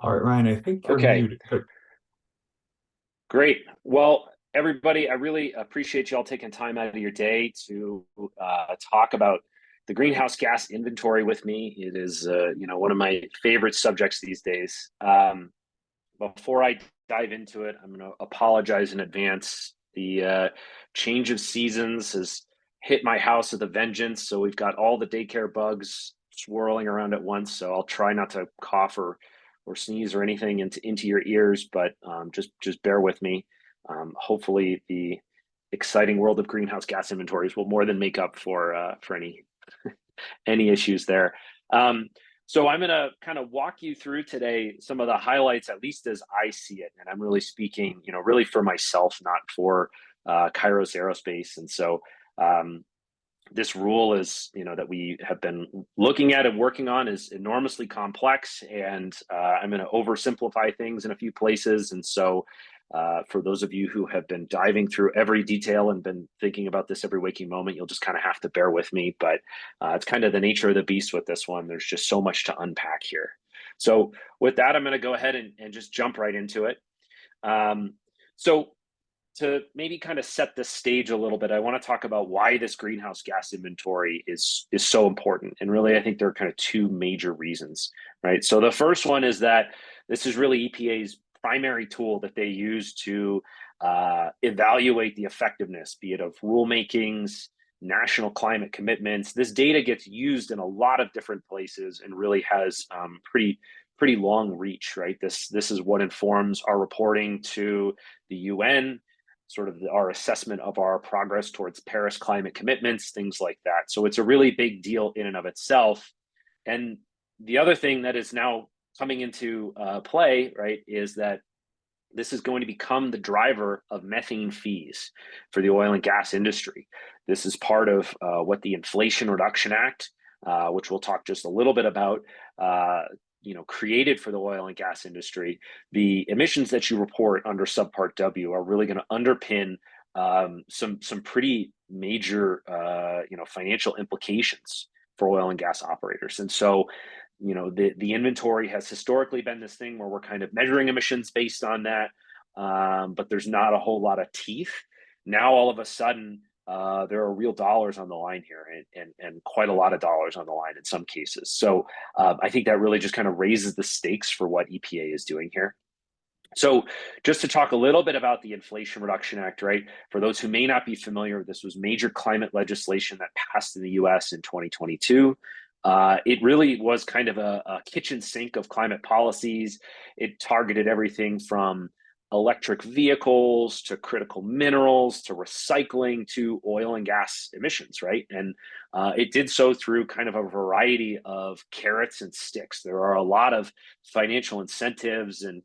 All right, Ryan, I think you're Okay, muted. great. Well, everybody, I really appreciate you all taking time out of your day to talk about the greenhouse gas inventory with me. It is, one of my favorite subjects these days. Before I dive into it, I'm going to apologize in advance. The change of seasons has hit my house with a vengeance, so we've got all the daycare bugs swirling around at once. So I'll try not to cough or sneeze or anything into your ears, but just bear with me. Hopefully, the exciting world of greenhouse gas inventories will more than make up for any issues there. Um, so I'm going to kind of walk you through today some of the highlights, at least as I see it, and I'm really speaking, really for myself, not for Kairos Aerospace. And so this rule is, that we have been looking at and working on is enormously complex, and I'm going to oversimplify things in a few places. And so for those of you who have been diving through every detail and been thinking about this every waking moment, you'll just kind of have to bear with me. But it's kind of the nature of the beast with this one. There's just so much to unpack here. So with that, I'm going to go ahead and just jump right into it. So to maybe kind of set the stage a little bit, I want to talk about why this greenhouse gas inventory is so important. And really, I think there are kind of two major reasons, right? So the first one is that this is really EPA's primary tool that they use to evaluate the effectiveness, be it of rulemakings, national climate commitments. This data gets used in a lot of different places and really has pretty long reach, right? This is what informs our reporting to the UN, sort of our assessment of our progress towards Paris climate commitments, things like that. So it's a really big deal in and of itself. And the other thing that is now coming into play, right, is that this is going to become the driver of methane fees for the oil and gas industry. This is part of what the Inflation Reduction Act, which we'll talk just a little bit about, created for the oil and gas industry. The emissions that you report under subpart W are really going to underpin some pretty major financial implications for oil and gas operators. And so the inventory has historically been this thing where we're kind of measuring emissions based on that, but there's not a whole lot of teeth. Now all of a sudden there are real dollars on the line here, and quite a lot of dollars on the line in some cases. So I think that really just kind of raises the stakes for what EPA is doing here. So just to talk a little bit about the Inflation Reduction Act, right? For those who may not be familiar, this was major climate legislation that passed in the US in 2022. It really was kind of a kitchen sink of climate policies. It targeted everything from electric vehicles to critical minerals to recycling to oil and gas emissions, right? And it did so through kind of a variety of carrots and sticks. There are a lot of financial incentives and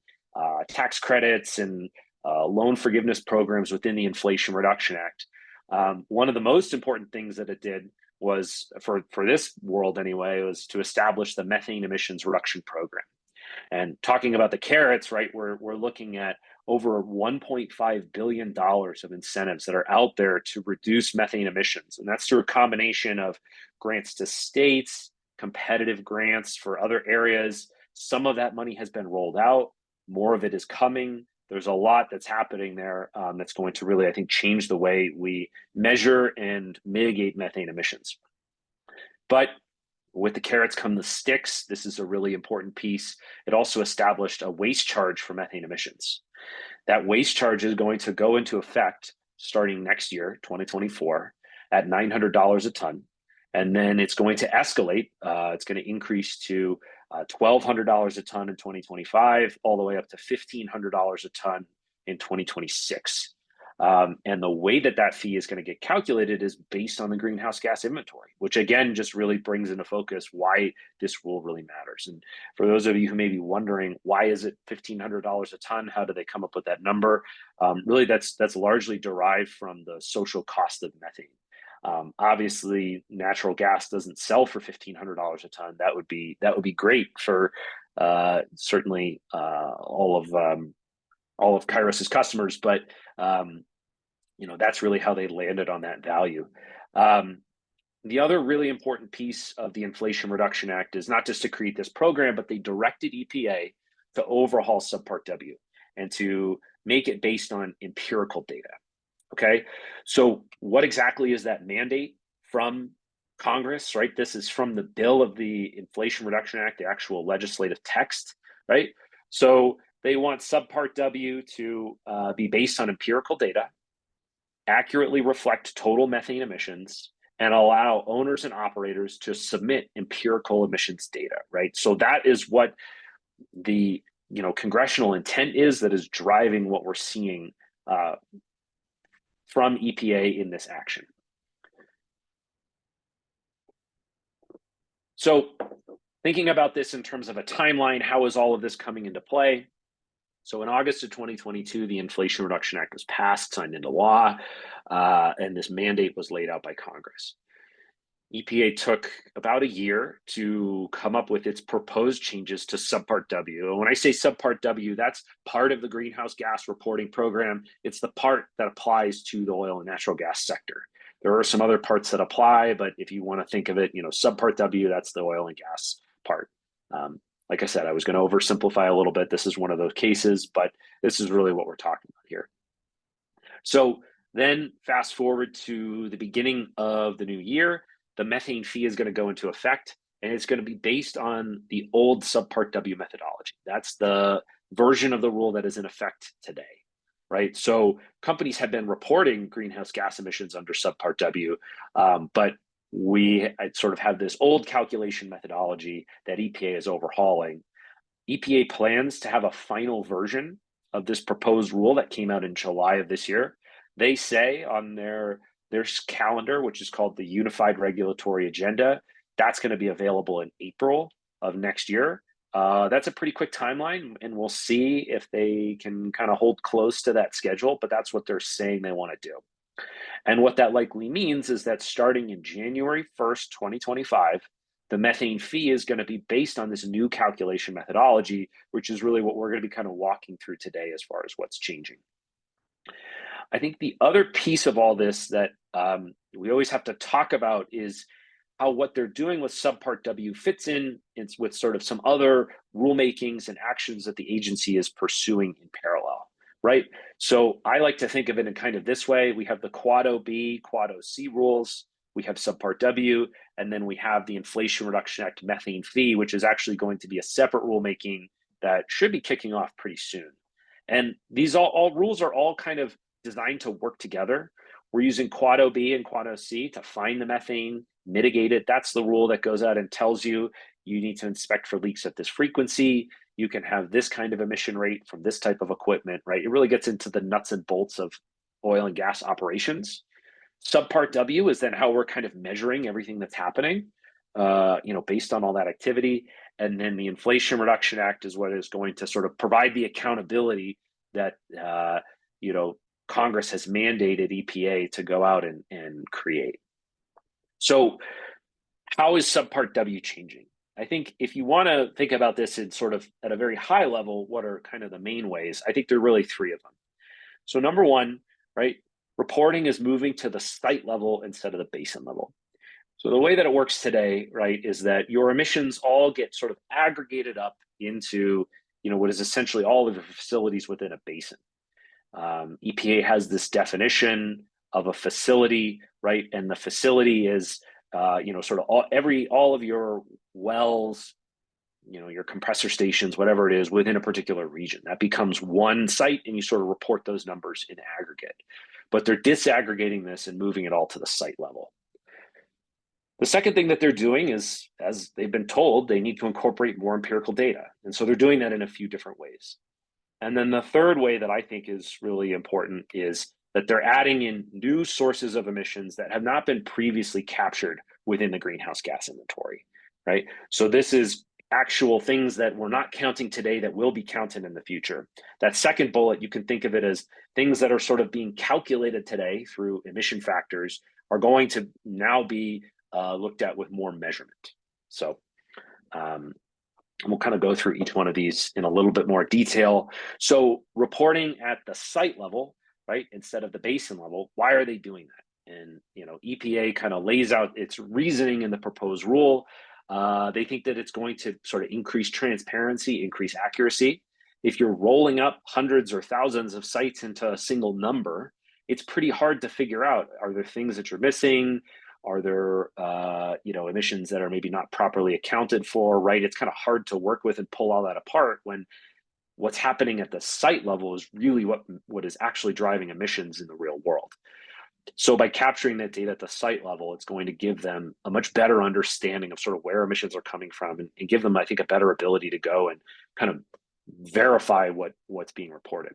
tax credits and loan forgiveness programs within the Inflation Reduction Act. One of the most important things that it did was, for this world anyway, was to establish the methane emissions reduction program. And talking about the carrots, right, we're looking at over $1.5 billion of incentives that are out there to reduce methane emissions. And that's through a combination of grants to states, competitive grants for other areas. Some of that money has been rolled out. More of it is coming. There's a lot that's happening there that's going to really, I think, change the way we measure and mitigate methane emissions. But with the carrots come the sticks. This is a really important piece. It also established a waste charge for methane emissions. That waste charge is going to go into effect starting next year, 2024, at $900 a ton. And then it's going to escalate. It's going to increase to $1,200 a ton in 2025, all the way up to $1,500 a ton in 2026. And the way that fee is going to get calculated is based on the greenhouse gas inventory, which again just really brings into focus why this rule really matters. And for those of you who may be wondering, why is it $1,500 a ton? How do they come up with that number? Really, that's largely derived from the social cost of methane. Obviously, natural gas doesn't sell for $1,500 a ton. That would be great for certainly all of Kairos's customers, but that's really how they landed on that value. The other really important piece of the Inflation Reduction Act is not just to create this program, but they directed EPA to overhaul subpart W and to make it based on empirical data. Okay, so what exactly is that mandate from Congress, right? This is from the bill of the Inflation Reduction Act, the actual legislative text, right? So they want subpart W to be based on empirical data, accurately reflect total methane emissions, and allow owners and operators to submit empirical emissions data, right? So that is what the congressional intent is, that is driving what we're seeing from EPA in this action. So thinking about this in terms of a timeline, how is all of this coming into play? So in August of 2022, the Inflation Reduction Act was passed, signed into law, and this mandate was laid out by Congress. EPA took about a year to come up with its proposed changes to subpart W. And when I say subpart W, that's part of the greenhouse gas reporting program. It's the part that applies to the oil and natural gas sector. There are some other parts that apply, but if you want to think of it, subpart W, that's the oil and gas part. Like I said, I was going to oversimplify a little bit. This is one of those cases, but this is really what we're talking about here. So then fast forward to the beginning of the new year, the methane fee is going to go into effect, and it's going to be based on the old subpart W methodology. That's the version of the rule that is in effect today, right? So companies have been reporting greenhouse gas emissions under subpart W, but we sort of have this old calculation methodology that EPA is overhauling. EPA plans to have a final version of this proposed rule that came out in July of this year. They say on their calendar, which is called the Unified Regulatory Agenda, that's going to be available in April of next year. That's a pretty quick timeline, and we'll see if they can kind of hold close to that schedule, but that's what they're saying they want to do. And what that likely means is that starting in January 1st, 2025, the methane fee is going to be based on this new calculation methodology, which is really what we're going to be kind of walking through today as far as what's changing. I think the other piece of all this that we always have to talk about is how what they're doing with subpart W fits in with sort of some other rulemakings and actions that the agency is pursuing in parallel, right? So I like to think of it in kind of this way. We have the Quad OB, Quad OC rules, we have subpart W, and then we have the Inflation Reduction Act methane fee, which is actually going to be a separate rulemaking that should be kicking off pretty soon. And these all rules are all kind of designed to work together. We're using Quad OB and Quad OC to find the methane, mitigate it. That's the rule that goes out and tells you need to inspect for leaks at this frequency. You can have this kind of emission rate from this type of equipment, right? It really gets into the nuts and bolts of oil and gas operations. Subpart W is then how we're kind of measuring everything that's happening, based on all that activity. And then the Inflation Reduction Act is what is going to sort of provide the accountability that, Congress has mandated EPA to go out and create. So how is subpart W changing? I think if you want to think about this in sort of at a very high level, what are kind of the main ways? I think there are really three of them. So number one, right, reporting is moving to the site level instead of the basin level. So the way that it works today, right, is that your emissions all get sort of aggregated up into, what is essentially all of the facilities within a basin. EPA has this definition of a facility, right? And the facility is, sort of all of your wells, your compressor stations, whatever it is within a particular region. That becomes one site, and you sort of report those numbers in aggregate. But they're disaggregating this and moving it all to the site level. The second thing that they're doing is, as they've been told, they need to incorporate more empirical data. And so they're doing that in a few different ways. And then the third way that I think is really important is that they're adding in new sources of emissions that have not been previously captured within the greenhouse gas inventory, right? So this is actual things that we're not counting today that will be counted in the future. That second bullet, you can think of it as things that are sort of being calculated today through emission factors are going to now be looked at with more measurement. So we'll kind of go through each one of these in a little bit more detail. So reporting at the site level, right, instead of the basin level, why are they doing that? And, EPA kind of lays out its reasoning in the proposed rule. They think that it's going to sort of increase transparency, increase accuracy. If you're rolling up hundreds or thousands of sites into a single number, it's pretty hard to figure out, are there things that you're missing? Are there emissions that are maybe not properly accounted for, right? It's kind of hard to work with and pull all that apart when what's happening at the site level is really what is actually driving emissions in the real world. So by capturing that data at the site level, it's going to give them a much better understanding of sort of where emissions are coming from, and give them, I think, a better ability to go and kind of verify what's being reported.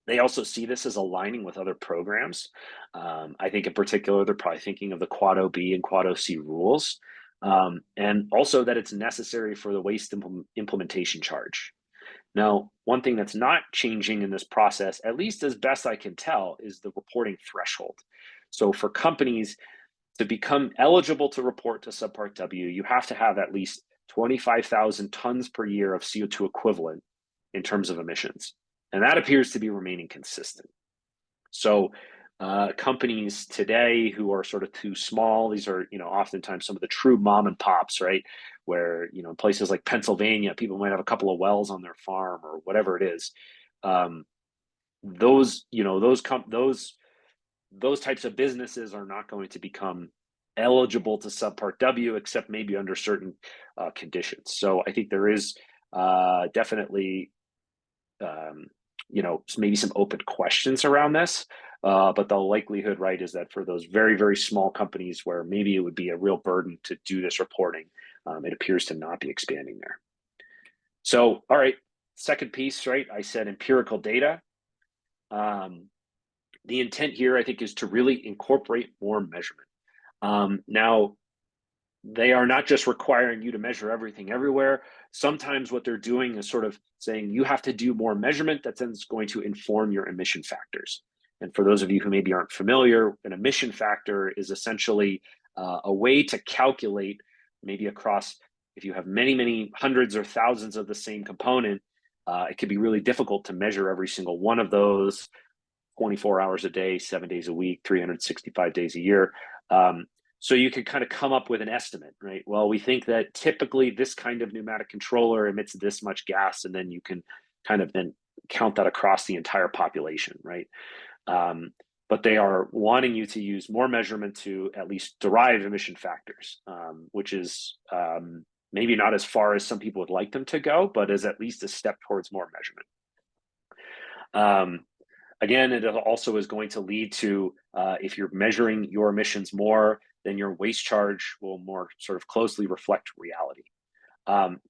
They also see this as aligning with other programs. I think in particular, they're probably thinking of the Quad OB and Quad OC rules, and also that it's necessary for the waste implementation charge. Now, one thing that's not changing in this process, at least as best I can tell, is the reporting threshold. So for companies to become eligible to report to Subpart W, you have to have at least 25,000 tons per year of CO2 equivalent in terms of emissions. And that appears to be remaining consistent. So companies today who are sort of too small, these are, oftentimes some of the true mom and pops, right? Where, in places like Pennsylvania, people might have a couple of wells on their farm or whatever it is. Those types of businesses are not going to become eligible to Subpart W, except maybe under certain conditions. So I think there is definitely, maybe some open questions around this. But the likelihood, right, is that for those very, very small companies where maybe it would be a real burden to do this reporting, it appears to not be expanding there. So, all right, second piece, right, I said empirical data. The intent here, I think, is to really incorporate more measurement. Now, they are not just requiring you to measure everything everywhere. Sometimes what they're doing is sort of saying you have to do more measurement that's then going to inform your emission factors. And for those of you who maybe aren't familiar, an emission factor is essentially a way to calculate, maybe across, if you have many, many hundreds or thousands of the same component, it can be really difficult to measure every single one of those 24 hours a day, 7 days a week, 365 days a year. So you can kind of come up with an estimate, right? Well, we think that typically this kind of pneumatic controller emits this much gas, and then you can kind of then count that across the entire population, right? But they are wanting you to use more measurement to at least derive emission factors, which is maybe not as far as some people would like them to go, but is at least a step towards more measurement. Again, it also is going to lead to, if you're measuring your emissions more, then your waste charge will more sort of closely reflect reality.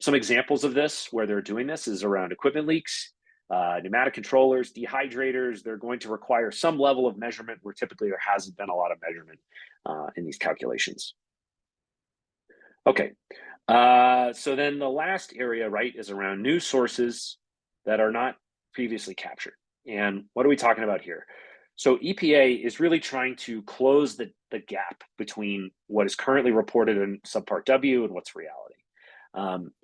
Some examples of this, where they're doing this, is around equipment leaks, pneumatic controllers, dehydrators. They're going to require some level of measurement where typically there hasn't been a lot of measurement in these calculations. Okay, so then the last area, right, is around new sources that are not previously captured. And what are we talking about here? So EPA is really trying to close the gap between what is currently reported in Subpart W and what's reality.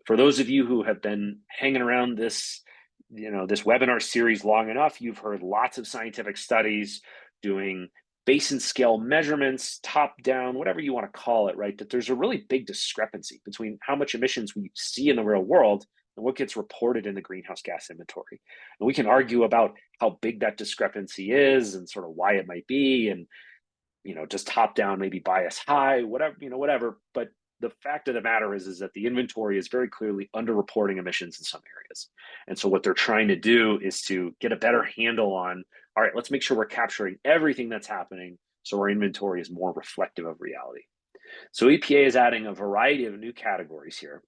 For those of you who have been hanging around this, this webinar series long enough, you've heard lots of scientific studies doing basin scale measurements, top down, whatever you want to call it, right? That there's a really big discrepancy between how much emissions we see in the real world and what gets reported in the greenhouse gas inventory. And we can argue about how big that discrepancy is and sort of why it might be, and just top down, maybe bias high, whatever. But the fact of the matter is that the inventory is very clearly underreporting emissions in some areas. And so what they're trying to do is to get a better handle on, all right, let's make sure we're capturing everything that's happening so our inventory is more reflective of reality. So EPA is adding a variety of new categories here.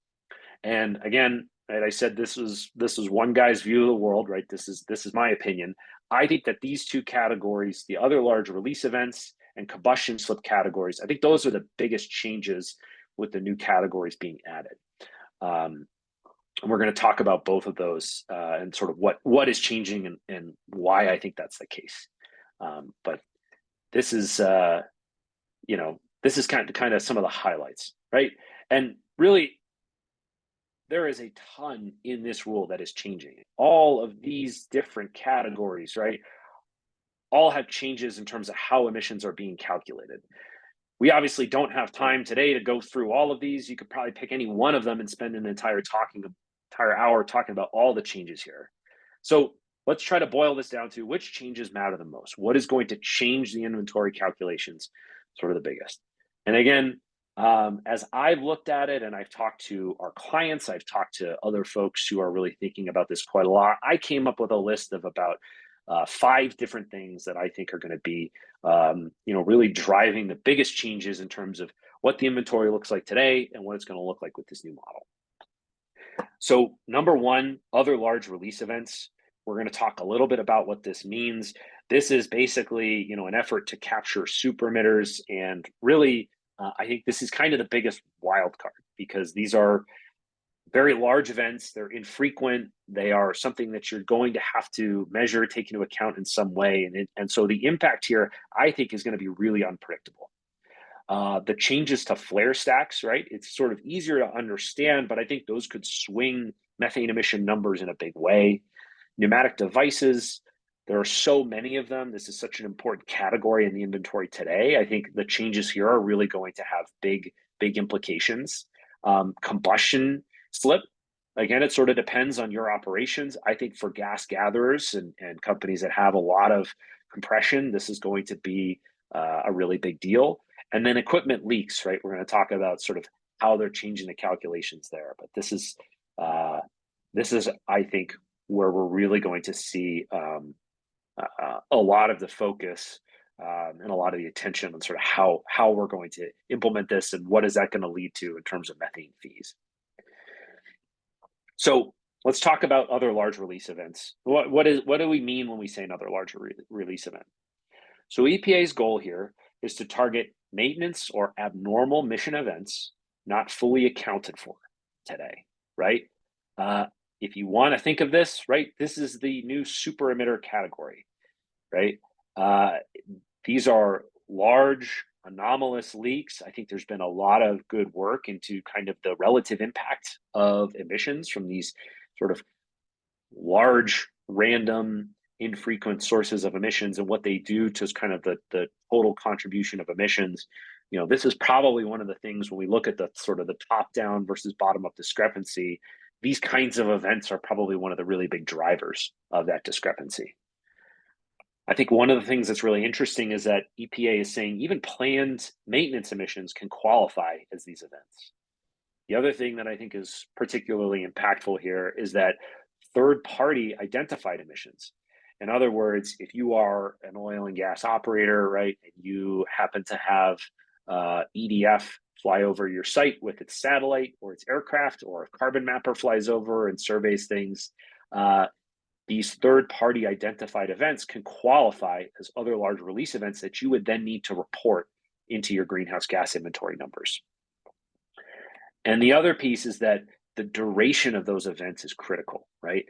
And again, right, I said this was one guy's view of the world, right? This is my opinion. I think that these two categories, the other large release events and combustion slip categories, I think those are the biggest changes with the new categories being added. And we're going to talk about both of those and sort of what is changing and why I think that's the case. But this is, this is kind of some of the highlights, right? And really, there is a ton in this rule that is changing. All of these different categories, right, all have changes in terms of how emissions are being calculated. We obviously don't have time today to go through all of these. You could probably pick any one of them and spend an entire hour talking about all the changes here. So let's try to boil this down to which changes matter the most. What is going to change the inventory calculations sort of the biggest? And again, as I've looked at it and I've talked to our clients, I've talked to other folks who are really thinking about this quite a lot. I came up with a list of about 5 different things that I think are going to be, really driving the biggest changes in terms of what the inventory looks like today and what it's going to look like with this new model. So number one, other large release events. We're going to talk a little bit about what this means. This is basically, an effort to capture super emitters, and really, I think this is kind of the biggest wild card because these are very large events. They're infrequent. They are something that you're going to have to measure, take into account in some way, and so the impact here, I think, is going to be really unpredictable. The changes to flare stacks, right? It's sort of easier to understand, but I think those could swing methane emission numbers in a big way. Pneumatic devices, there are so many of them. This is such an important category in the inventory today. I think the changes here are really going to have big implications. Combustion slip, again, it sort of depends on your operations. I think for gas gatherers and companies that have a lot of compression, this is going to be a really big deal. And then equipment leaks, right? We're going to talk about sort of how they're changing the calculations there. But this is, I think, where we're really going to see a lot of the focus and a lot of the attention on sort of how we're going to implement this and what is that going to lead to in terms of methane fees. So let's talk about other large release events. What do we mean when we say another large release event? So EPA's goal here is to target maintenance or abnormal emission events not fully accounted for today, right? If you want to think of this, right, this is the new super emitter category, right? These are large anomalous leaks. I think there's been a lot of good work into kind of the relative impact of emissions from these sort of large, random, infrequent sources of emissions and what they do to kind of the total contribution of emissions. This is probably one of the things when we look at the sort of the top down versus bottom up discrepancy, these kinds of events are probably one of the really big drivers of that discrepancy. I think one of the things that's really interesting is that EPA is saying even planned maintenance emissions can qualify as these events. The other thing that I think is particularly impactful here is that third-party identified emissions. In other words, if you are an oil and gas operator, right, and you happen to have EDF fly over your site with its satellite or its aircraft, or a carbon mapper flies over and surveys things, these third-party identified events can qualify as other large release events that you would then need to report into your greenhouse gas inventory numbers. And the other piece is that the duration of those events is critical, right?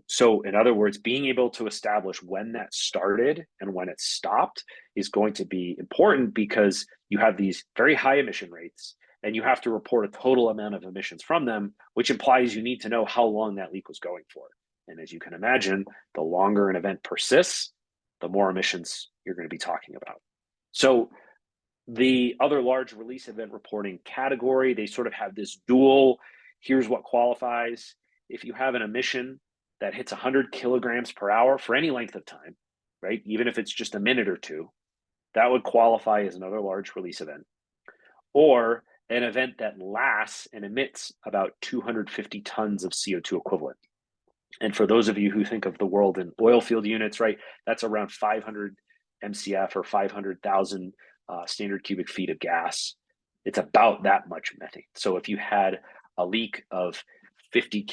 So in other words, being able to establish when that started and when it stopped is going to be important because you have these very high emission rates and you have to report a total amount of emissions from them, which implies you need to know how long that leak was going for. And as you can imagine, the longer an event persists, the more emissions you're going to be talking about. So the other large release event reporting category, they sort of have this dual, here's what qualifies. If you have an emission that hits 100 kilograms per hour for any length of time, right, even if it's just a minute or two, that would qualify as another large release event. Or an event that lasts and emits about 250 tons of CO2 equivalent. And for those of you who think of the world in oil field units, right, that's around 500 MCF or 500,000 standard cubic feet of gas. It's about that much methane. So if you had a leak of 50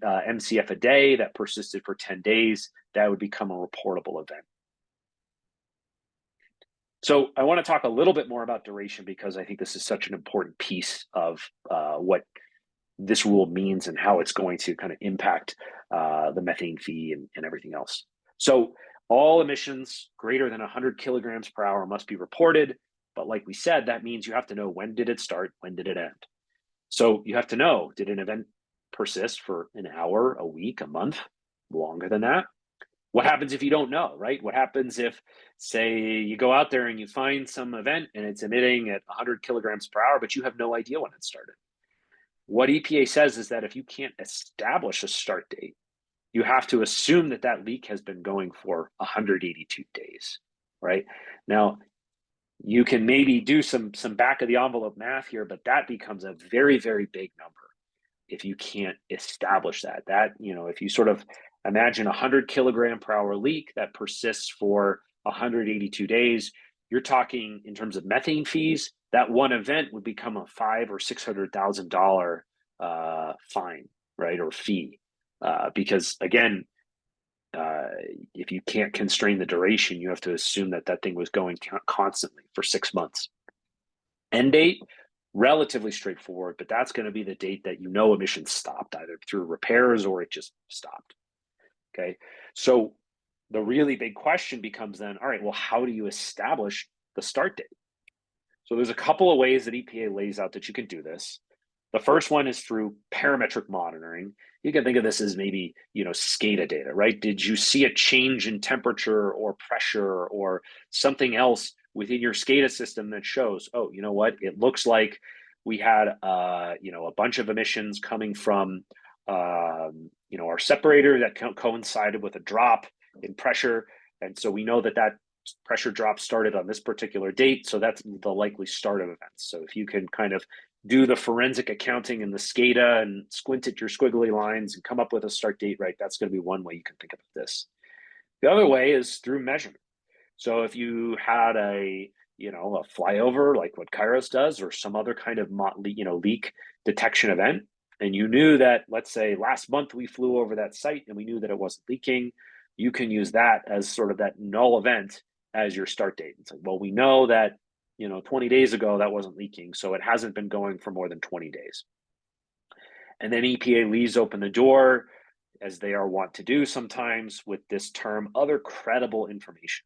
MCF a day that persisted for 10 days, that would become a reportable event. So I want to talk a little bit more about duration because I think this is such an important piece of what this rule means and how it's going to kind of impact the methane fee and everything else. So all emissions greater than 100 kilograms per hour must be reported. But like we said, that means you have to know when did it start, when did it end. So you have to know, did an event persist for an hour, a week, a month, longer than that? What happens if you don't know, right? What happens if, say, you go out there and you find some event and it's emitting at 100 kilograms per hour, but you have no idea when it started? What EPA says is that if you can't establish a start date, you have to assume that that leak has been going for 182 days, right? Now, you can maybe do some back of the envelope math here, but that becomes a very, very big number if you can't establish that. That, you know, if you sort of imagine a 100 kilogram per hour leak that persists for 182 days, you're talking in terms of methane fees, that one event would become a $500,000 or $600,000 fine, right, or fee, because again, if you can't constrain the duration, you have to assume that that thing was going constantly for 6 months. End date, relatively straightforward, but that's going to be the date that you know emissions stopped, either through repairs or it just stopped. Okay, so the really big question becomes then, all right, well, how do you establish the start date? So there's a couple of ways that EPA lays out that you can do this. The first one is through parametric monitoring. You can think of this as maybe, you know, SCADA data, right? Did you see a change in temperature or pressure or something else within your SCADA system that shows, oh, you know what? It looks like we had, you know, a bunch of emissions coming from, you know, our separator that coincided with a drop in pressure. And so we know that that pressure drop started on this particular date. So that's the likely start of events. So if you can kind of do the forensic accounting in the SCADA and squint at your squiggly lines and come up with a start date, right, that's going to be one way you can think about this. The other way is through measurement. So if you had a, you know, a flyover like what Kairos does or some other kind of, you know, leak detection event, and you knew that, let's say last month we flew over that site and we knew that it wasn't leaking, you can use that as sort of that null event as your start date. It's like, well, we know that, you know, 20 days ago that wasn't leaking, so it hasn't been going for more than 20 days. And then EPA leaves open the door, as they are wont to do sometimes, with this term, other credible information.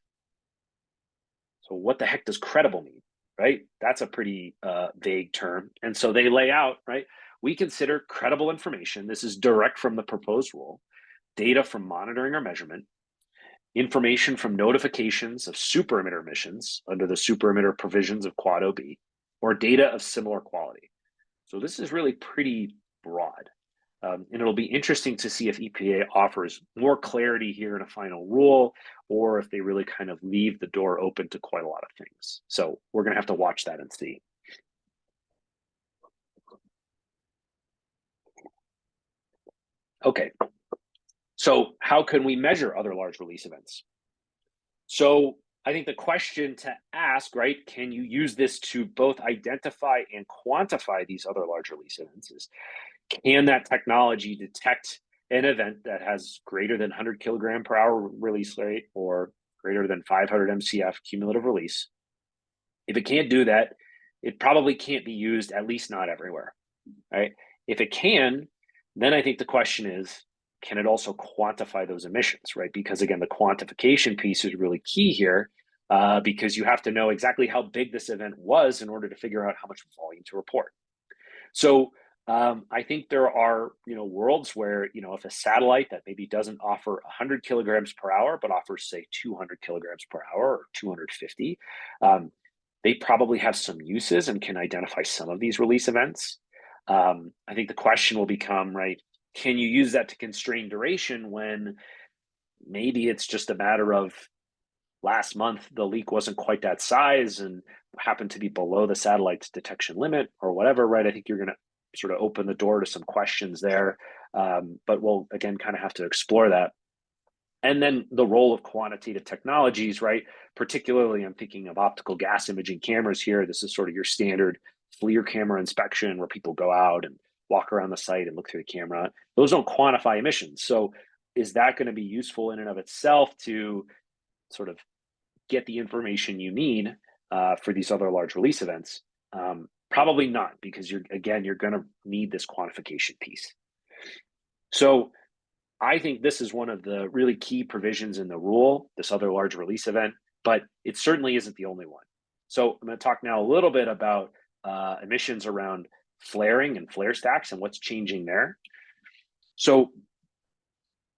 So what the heck does credible mean, right? That's a pretty vague term. And so they lay out, right, we consider credible information, this is direct from the proposed rule, data from monitoring or measurement, information from notifications of super emitter emissions under the super emitter provisions of Quad OB, or data of similar quality. So this is really pretty broad. And it'll be interesting to see if EPA offers more clarity here in a final rule, or if they really kind of leave the door open to quite a lot of things. So we're going to have to watch that and see. Okay, so how can we measure other large release events? So I think the question to ask, right, can you use this to both identify and quantify these other large release events? Is, can that technology detect an event that has greater than 100 kilogram per hour release rate or greater than 500 MCF cumulative release? If it can't do that, it probably can't be used, at least not everywhere, right? If it can, then I think the question is, can it also quantify those emissions, right? Because again, the quantification piece is really key here, because you have to know exactly how big this event was in order to figure out how much volume to report. So I think there are, you know, worlds where, you know, if a satellite that maybe doesn't offer 100 kilograms per hour, but offers say 200 kilograms per hour or 250, they probably have some uses and can identify some of these release events. I think the question will become, right, can you use that to constrain duration when maybe it's just a matter of last month the leak wasn't quite that size and happened to be below the satellite's detection limit or whatever, right? I think you're going to sort of open the door to some questions there, but we'll again kind of have to explore that. And then the role of quantitative technologies, right? Particularly, I'm thinking of optical gas imaging cameras here. This is sort of your standard FLIR camera inspection where people go out and walk around the site and look through the camera. Those don't quantify emissions. So is that going to be useful in and of itself to sort of get the information you need for these other large release events? Probably not, because you're going to need this quantification piece. So I think this is one of the really key provisions in the rule, this other large release event, but it certainly isn't the only one. So I'm going to talk now a little bit about emissions around flaring and flare stacks and what's changing there. So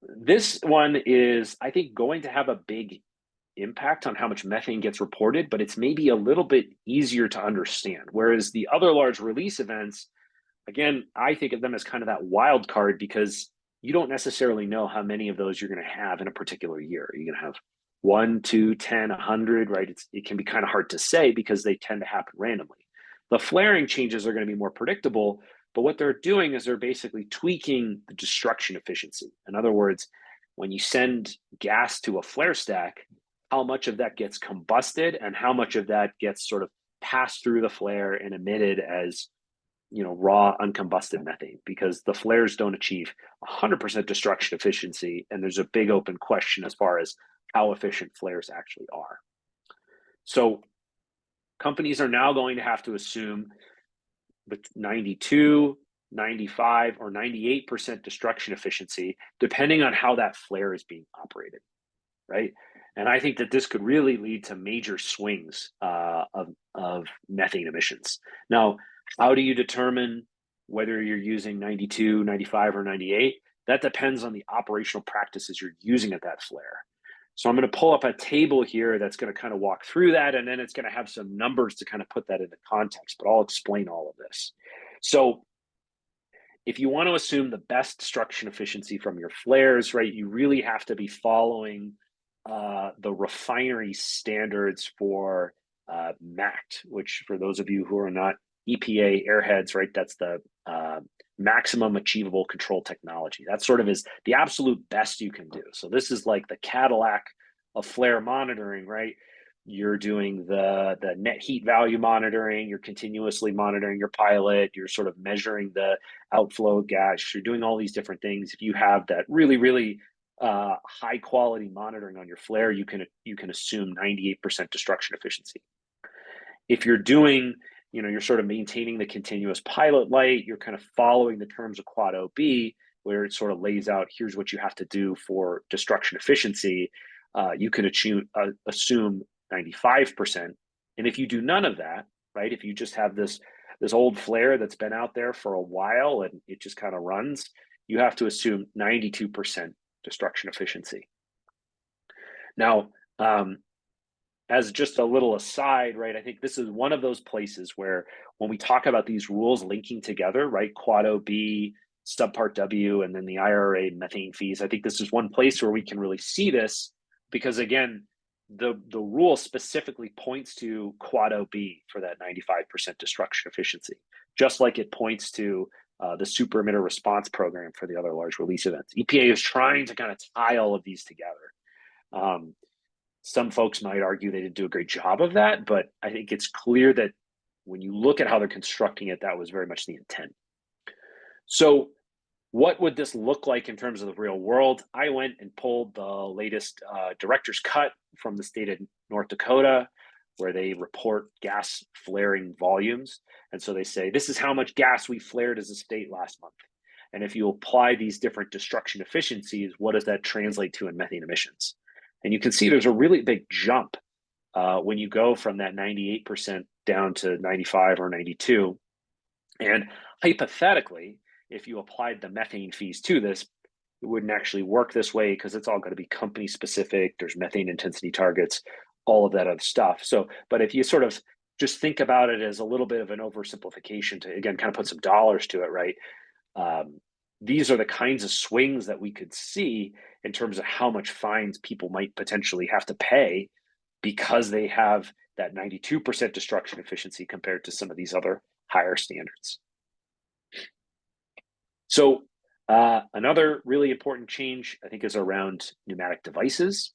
This one is, I think, going to have a big impact on how much methane gets reported, but it's maybe a little bit easier to understand. Whereas the other large release events, again, I think of them as kind of that wild card because you don't necessarily know how many of those you're going to have in a particular year. You're going to have 1, 2, 10, 100, right? It can be kind of hard to say because they tend to happen randomly. The flaring changes are going to be more predictable, but what they're doing is they're basically tweaking the destruction efficiency. In other words, when you send gas to a flare stack, how much of that gets combusted and how much of that gets sort of passed through the flare and emitted as raw uncombusted methane, because the flares don't achieve 100% destruction efficiency, and there's a big open question as far as how efficient flares actually are. So companies are now going to have to assume 92, 95, or 98% destruction efficiency, depending on how that flare is being operated, right? And I think that this could really lead to major swings of methane emissions. Now, how do you determine whether you're using 92, 95, or 98? That depends on the operational practices you're using at that flare. So I'm going to pull up a table here that's going to kind of walk through that, and then it's going to have some numbers to kind of put that into context, but I'll explain all of this. So if you want to assume the best destruction efficiency from your flares, right, you really have to be following the refinery standards for MACT, which for those of you who are not EPA airheads, right, that's the maximum achievable control technology. That sort of is the absolute best you can do. So this is like the Cadillac of flare monitoring, right? You're doing the net heat value monitoring, you're continuously monitoring your pilot, you're sort of measuring the outflow of gas, you're doing all these different things. If you have that really, really high quality monitoring on your flare, you can assume 98% destruction efficiency. If you're doing, you're sort of maintaining the continuous pilot light, you're kind of following the terms of Quad OB, where it sort of lays out, here's what you have to do for destruction efficiency, you can assume 95%. And if you do none of that, right, if you just have this old flare that's been out there for a while and it just kind of runs, you have to assume 92% destruction efficiency. Now, as just a little aside, right, I think this is one of those places where when we talk about these rules linking together, right, Quad OB, subpart W, and then the IRA methane fees, I think this is one place where we can really see this because, again, the rule specifically points to Quad OB for that 95% destruction efficiency, just like it points to the super emitter response program for the other large release events. EPA is trying to kind of tie all of these together. Some folks might argue they didn't do a great job of that, but I think it's clear that when you look at how they're constructing it, that was very much the intent. So what would this look like in terms of the real world? I went and pulled the latest director's cut from the state of North Dakota, where they report gas flaring volumes. And so they say, this is how much gas we flared as a state last month. And if you apply these different destruction efficiencies, what does that translate to in methane emissions? And you can see there's a really big jump when you go from that 98% down to 95 or 92. And hypothetically, if you applied the methane fees to this, it wouldn't actually work this way because it's all going to be company specific. There's methane intensity targets, all of that other stuff. So, but if you sort of just think about it as a little bit of an oversimplification to, again, kind of put some dollars to it, right? These are the kinds of swings that we could see in terms of how much fines people might potentially have to pay because they have that 92% destruction efficiency compared to some of these other higher standards. So another really important change, I think, is around pneumatic devices.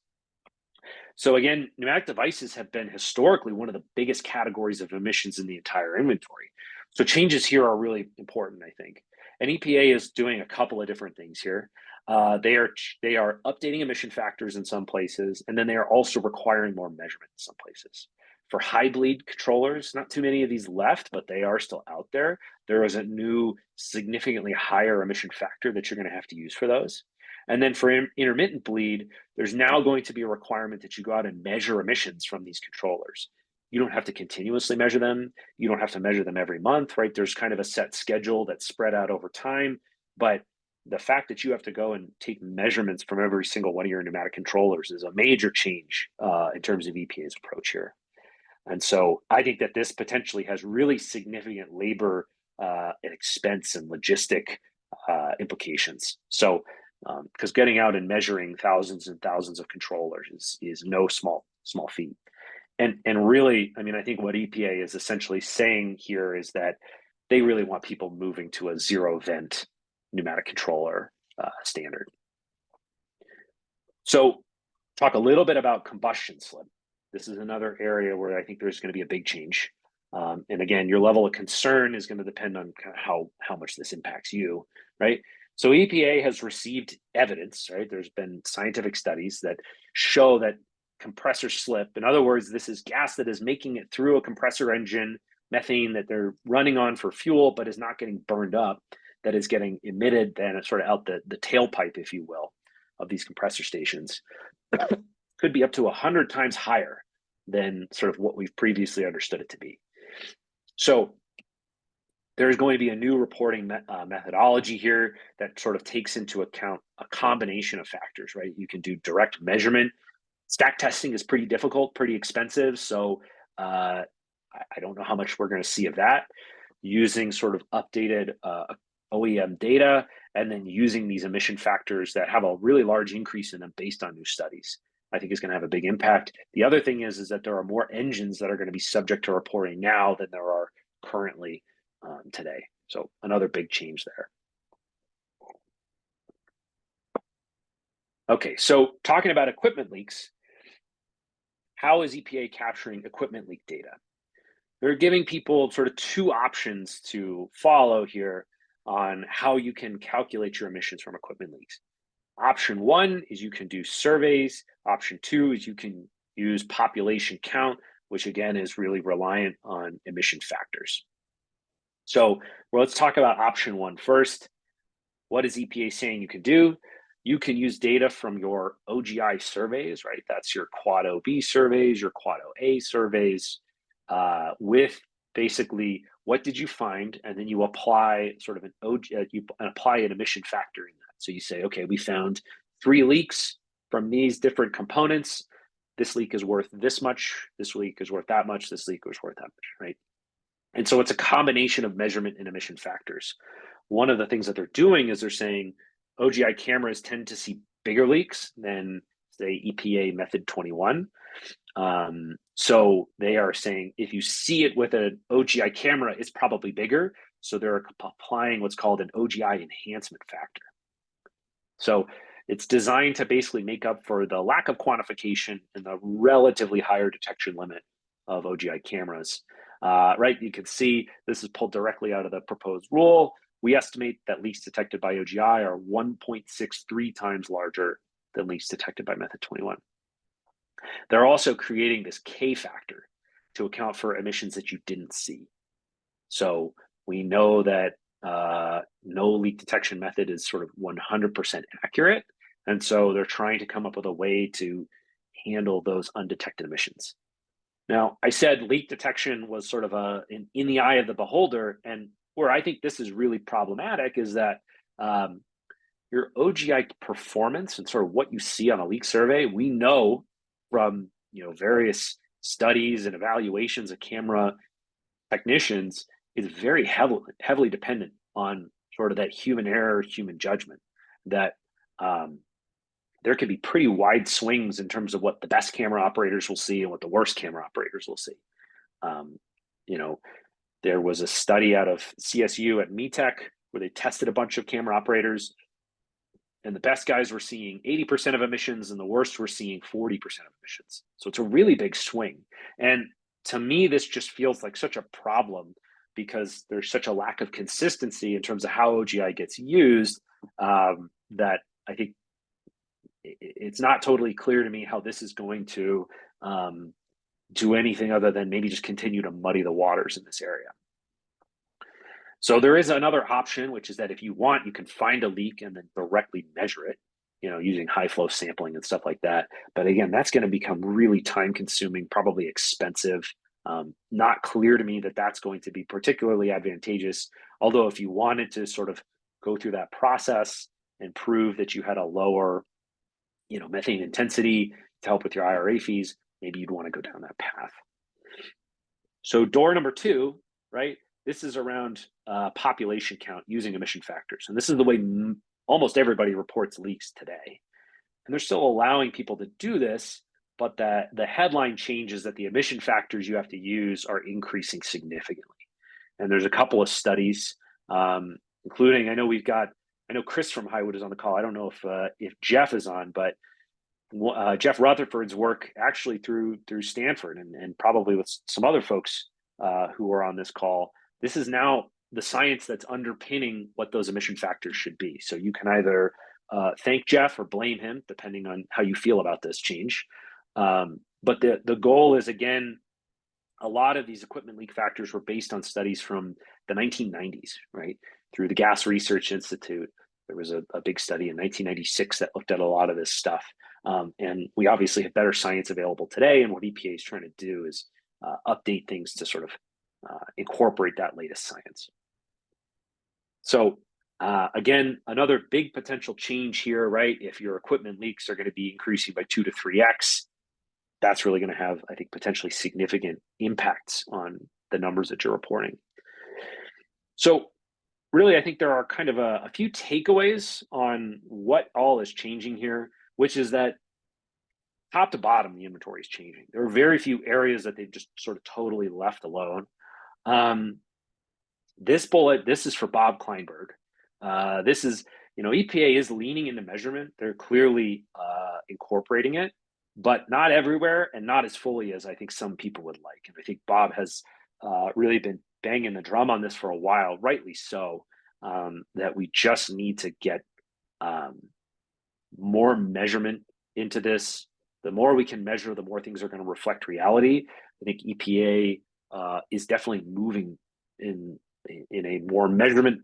So again, pneumatic devices have been historically one of the biggest categories of emissions in the entire inventory. So changes here are really important, I think. And EPA is doing a couple of different things here. They are updating emission factors in some places, and then they are also requiring more measurement in some places. For high bleed controllers, not too many of these left, but they are still out there. There is a new significantly higher emission factor that you're going to have to use for those. And then for intermittent bleed, there's now going to be a requirement that you go out and measure emissions from these controllers. You don't have to continuously measure them. You don't have to measure them every month, right? There's kind of a set schedule that's spread out over time, but the fact that you have to go and take measurements from every single one of your pneumatic controllers is a major change in terms of EPA's approach here. And so I think that this potentially has really significant labor and expense and logistic implications. So, because getting out and measuring thousands and thousands of controllers is no small feat. And really, I mean, I think what EPA is essentially saying here is that they really want people moving to a zero vent pneumatic controller standard. So, talk a little bit about combustion slip. This is another area where I think there's going to be a big change. And again, your level of concern is going to depend on how much this impacts you, right? So EPA has received evidence, right? There's been scientific studies that show that compressor slip, in other words, this is gas that is making it through a compressor engine, methane that they're running on for fuel, but is not getting burned up, that is getting emitted then sort of out the tailpipe, if you will, of these compressor stations. Could be up to 100 times higher than sort of what we've previously understood it to be. So there's going to be a new reporting methodology here that sort of takes into account a combination of factors, right? You can do direct measurement. Stack testing is pretty difficult, pretty expensive. So I don't know how much we're going to see of that. Using sort of updated OEM data, and then using these emission factors that have a really large increase in them based on new studies, I think is going to have a big impact. The other thing is that there are more engines that are going to be subject to reporting now than there are currently today. So another big change there. Okay, so talking about equipment leaks, how is EPA capturing equipment leak data? They're giving people sort of two options to follow here on how you can calculate your emissions from equipment leaks. Option one is you can do surveys. Option two is you can use population count, which again is really reliant on emission factors. So let's talk about option one first. What is EPA saying you can do? You can use data from your OGI surveys, right? That's your Quad OB surveys, your Quad OA surveys, with basically what did you find, and then you apply sort of you apply an emission factor in that. So you say, okay, we found 3 leaks from these different components. This leak is worth this much. This leak is worth that much. This leak is worth that much, right? And so it's a combination of measurement and emission factors. One of the things that they're doing is they're saying OGI cameras tend to see bigger leaks than, say, EPA method 21. So they are saying if you see it with an OGI camera, it's probably bigger. So they're applying what's called an OGI enhancement factor. So it's designed to basically make up for the lack of quantification and the relatively higher detection limit of OGI cameras. Right, you can see this is pulled directly out of the proposed rule. We estimate that leaks detected by OGI are 1.63 times larger than leaks detected by method 21. They're also creating this K factor to account for emissions that you didn't see. So we know that no leak detection method is sort of 100% accurate. And so they're trying to come up with a way to handle those undetected emissions. Now, I said leak detection was sort of in the eye of the beholder, and where I think this is really problematic is that your OGI performance and sort of what you see on a leak survey, we know from various studies and evaluations of camera technicians is very heavily dependent on sort of that human error, human judgment, that there can be pretty wide swings in terms of what the best camera operators will see and what the worst camera operators will see. There was a study out of CSU at METEC where they tested a bunch of camera operators, and the best guys were seeing 80% of emissions and the worst were seeing 40% of emissions. So it's a really big swing. And to me, this just feels like such a problem because there's such a lack of consistency in terms of how OGI gets used, that I think it's not totally clear to me how this is going to do anything other than maybe just continue to muddy the waters in this area. So there is another option, which is that if you want, you can find a leak and then directly measure it, using high flow sampling and stuff like that. But again, that's going to become really time consuming, probably expensive. Not clear to me that that's going to be particularly advantageous. Although if you wanted to sort of go through that process and prove that you had a lower, methane intensity to help with your IRA fees, maybe you'd want to go down that path. So door number 2, right? This is around population count using emission factors. And this is the way almost everybody reports leaks today. And they're still allowing people to do this, but the headline change is that the emission factors you have to use are increasing significantly. And there's a couple of studies, including, I know Chris from Highwood is on the call. I don't know if Jeff is on, but Jeff Rutherford's work actually through Stanford and probably with some other folks who are on this call. This is now the science that's underpinning what those emission factors should be. So you can either thank Jeff or blame him, depending on how you feel about this change. But the goal is, again, a lot of these equipment leak factors were based on studies from the 1990s, right? Through the Gas Research Institute. There was a big study in 1996 that looked at a lot of this stuff. And we obviously have better science available today. And what EPA is trying to do is update things to sort of incorporate that latest science. So again, another big potential change here, right? If your equipment leaks are going to be increasing by 2 to 3x, that's really going to have, I think, potentially significant impacts on the numbers that you're reporting. So really, I think there are kind of a few takeaways on what all is changing here, which is that top to bottom, the inventory is changing. There are very few areas that they've just sort of totally left alone. This bullet, this is for Bob Kleinberg. This is, EPA is leaning into measurement. They're clearly incorporating it, but not everywhere and not as fully as I think some people would like. And I think Bob has really been banging the drum on this for a while, rightly so, that we just need to get more measurement into this. The more we can measure, the more things are going to reflect reality. I think EPA is definitely moving in a more measurement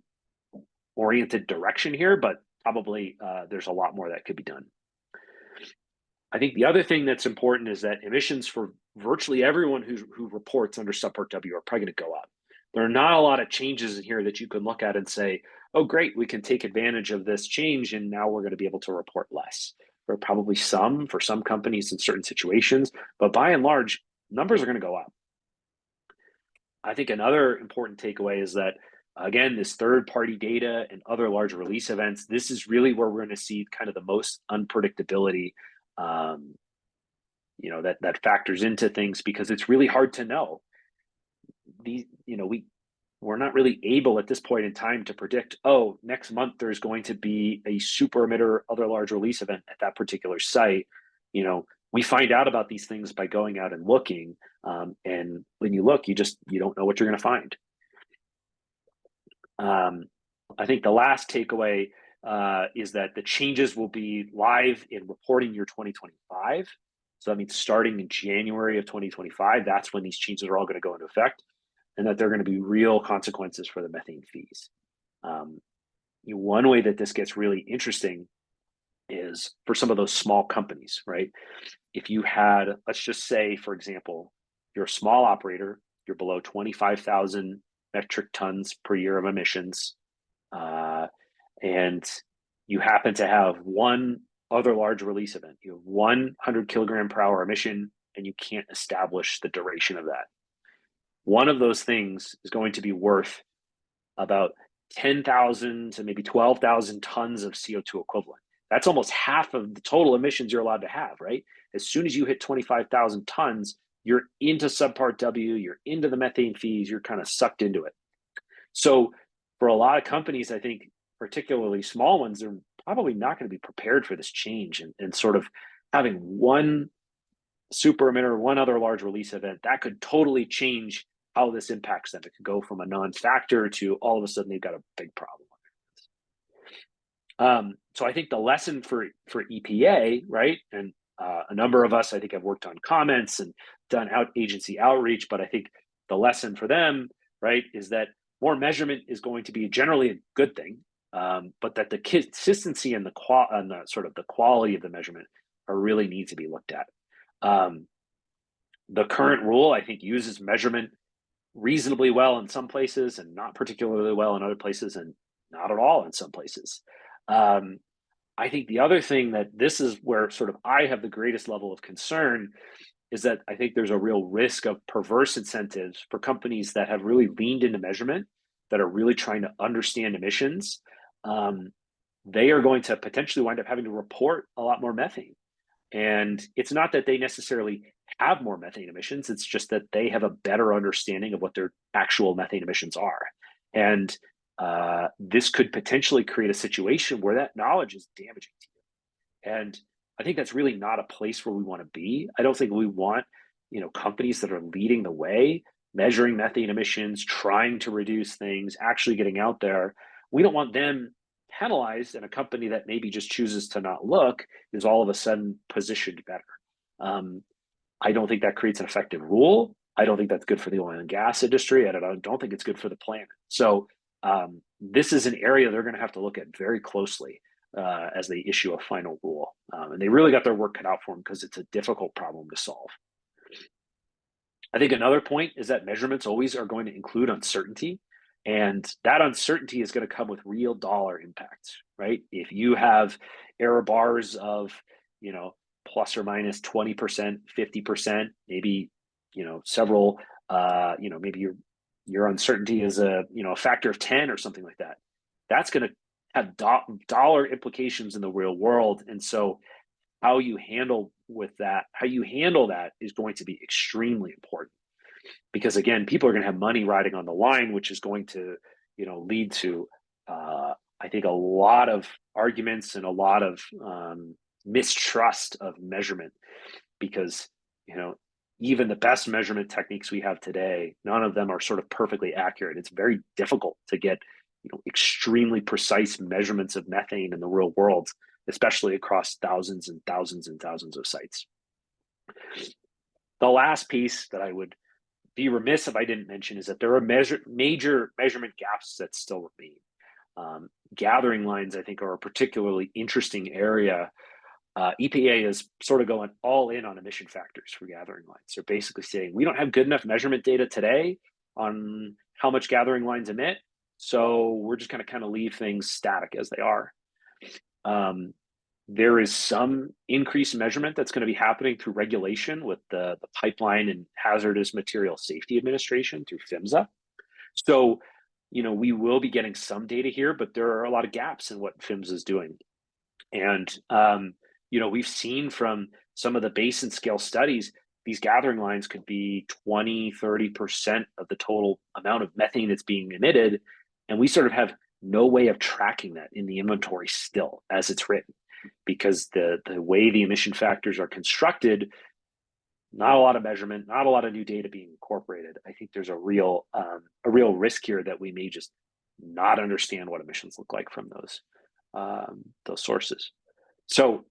oriented direction here, but probably there's a lot more that could be done. I think the other thing that's important is that emissions for virtually everyone who reports under subpart W are probably going to go up. There are not a lot of changes in here that you can look at and say, oh, great, we can take advantage of this change and now we're going to be able to report less. There are probably some for some companies in certain situations, but by and large, numbers are going to go up. I think another important takeaway is that, again, this third-party data and other large release events, this is really where we're going to see kind of the most unpredictability that factors into things, because it's really hard to know. We're not really able at this point in time to predict, oh, next month there's going to be a super emitter, other large release event at that particular site. We find out about these things by going out and looking. And when you look, you don't know what you're going to find. I think the last takeaway is that the changes will be live in reporting year 2025. So that means starting in January of 2025, that's when these changes are all going to go into effect, and that there are going to be real consequences for the methane fees. One way that this gets really interesting is for some of those small companies, right? If you had, let's just say, for example, you're a small operator, you're below 25,000 metric tons per year of emissions, and you happen to have one other large release event. You have 100 kilogram per hour emission, and you can't establish the duration of that. One of those things is going to be worth about 10,000 to maybe 12,000 tons of CO2 equivalent. That's almost half of the total emissions you're allowed to have, right? As soon as you hit 25,000 tons, you're into subpart W, you're into the methane fees, you're kind of sucked into it. So for a lot of companies, I think particularly small ones, they're probably not going to be prepared for this change, and sort of having one super emitter, one other large release event, that could totally change how this impacts them. It could go from a non-factor to all of a sudden they've got a big problem. So I think the lesson for EPA, right, and a number of us, I think, have worked on comments and done agency outreach, but I think the lesson for them, right, is that more measurement is going to be generally a good thing, but that the consistency and the sort of the quality of the measurement really need to be looked at. The current rule, I think, uses measurement reasonably well in some places and not particularly well in other places, and not at all in some places. I think the other thing that this is where sort of I have the greatest level of concern is that I think there's a real risk of perverse incentives for companies that have really leaned into measurement, that are really trying to understand emissions. Um, they are going to potentially wind up having to report a lot more methane. And it's not that they necessarily have more methane emissions, it's just that they have a better understanding of what their actual methane emissions are. And this could potentially create a situation where that knowledge is damaging to you. And I think that's really not a place where we want to be. I don't think we want, companies that are leading the way, measuring methane emissions, trying to reduce things, actually getting out there. We don't want them penalized, and a company that maybe just chooses to not look is all of a sudden positioned better. Um, I don't think that creates an effective rule. I don't think that's good for the oil and gas industry. And I don't think it's good for the planet. So this is an area they're going to have to look at very closely as they issue a final rule. And they really got their work cut out for them because it's a difficult problem to solve. I think another point is that measurements always are going to include uncertainty. And that uncertainty is going to come with real dollar impacts, right? If you have error bars of, plus or minus 20%, 50%, maybe, several, maybe your uncertainty is a factor of 10 or something like that. That's going to have dollar implications in the real world. And so how you handle that is going to be extremely important, because again, people are going to have money riding on the line, which is going to, lead to, I think, a lot of arguments and a lot of mistrust of measurement, because, even the best measurement techniques we have today, none of them are sort of perfectly accurate. It's very difficult to get, extremely precise measurements of methane in the real world, especially across thousands and thousands and thousands of sites. The last piece that I would be remiss if I didn't mention is that there are major measurement gaps that still remain. Gathering lines, I think, are a particularly interesting area. EPA is sort of going all in on emission factors for gathering lines. They're basically saying we don't have good enough measurement data today on how much gathering lines emit, so we're just going to kind of leave things static as they are. There is some increased measurement that's going to be happening through regulation with the Pipeline and Hazardous Material Safety Administration through PHMSA. So, we will be getting some data here, but there are a lot of gaps in what PHMSA is doing. And, we've seen from some of the basin scale studies, these gathering lines could be 20, 30% of the total amount of methane that's being emitted. And we sort of have no way of tracking that in the inventory still as it's written, because the way the emission factors are constructed, not a lot of measurement, not a lot of new data being incorporated. I think there's a real risk here that we may just not understand what emissions look like from those sources. So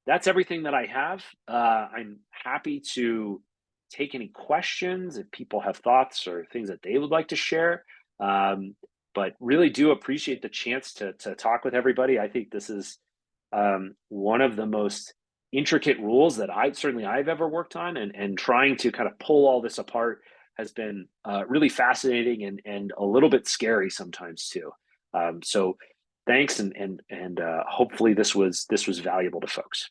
that's everything that I have. I'm happy to take any questions if people have thoughts or things that they would like to share. But really do appreciate the chance to talk with everybody. I think this is one of the most intricate rules that I've ever worked on, and trying to kind of pull all this apart has been really fascinating and a little bit scary sometimes too. So thanks, and hopefully this was valuable to folks.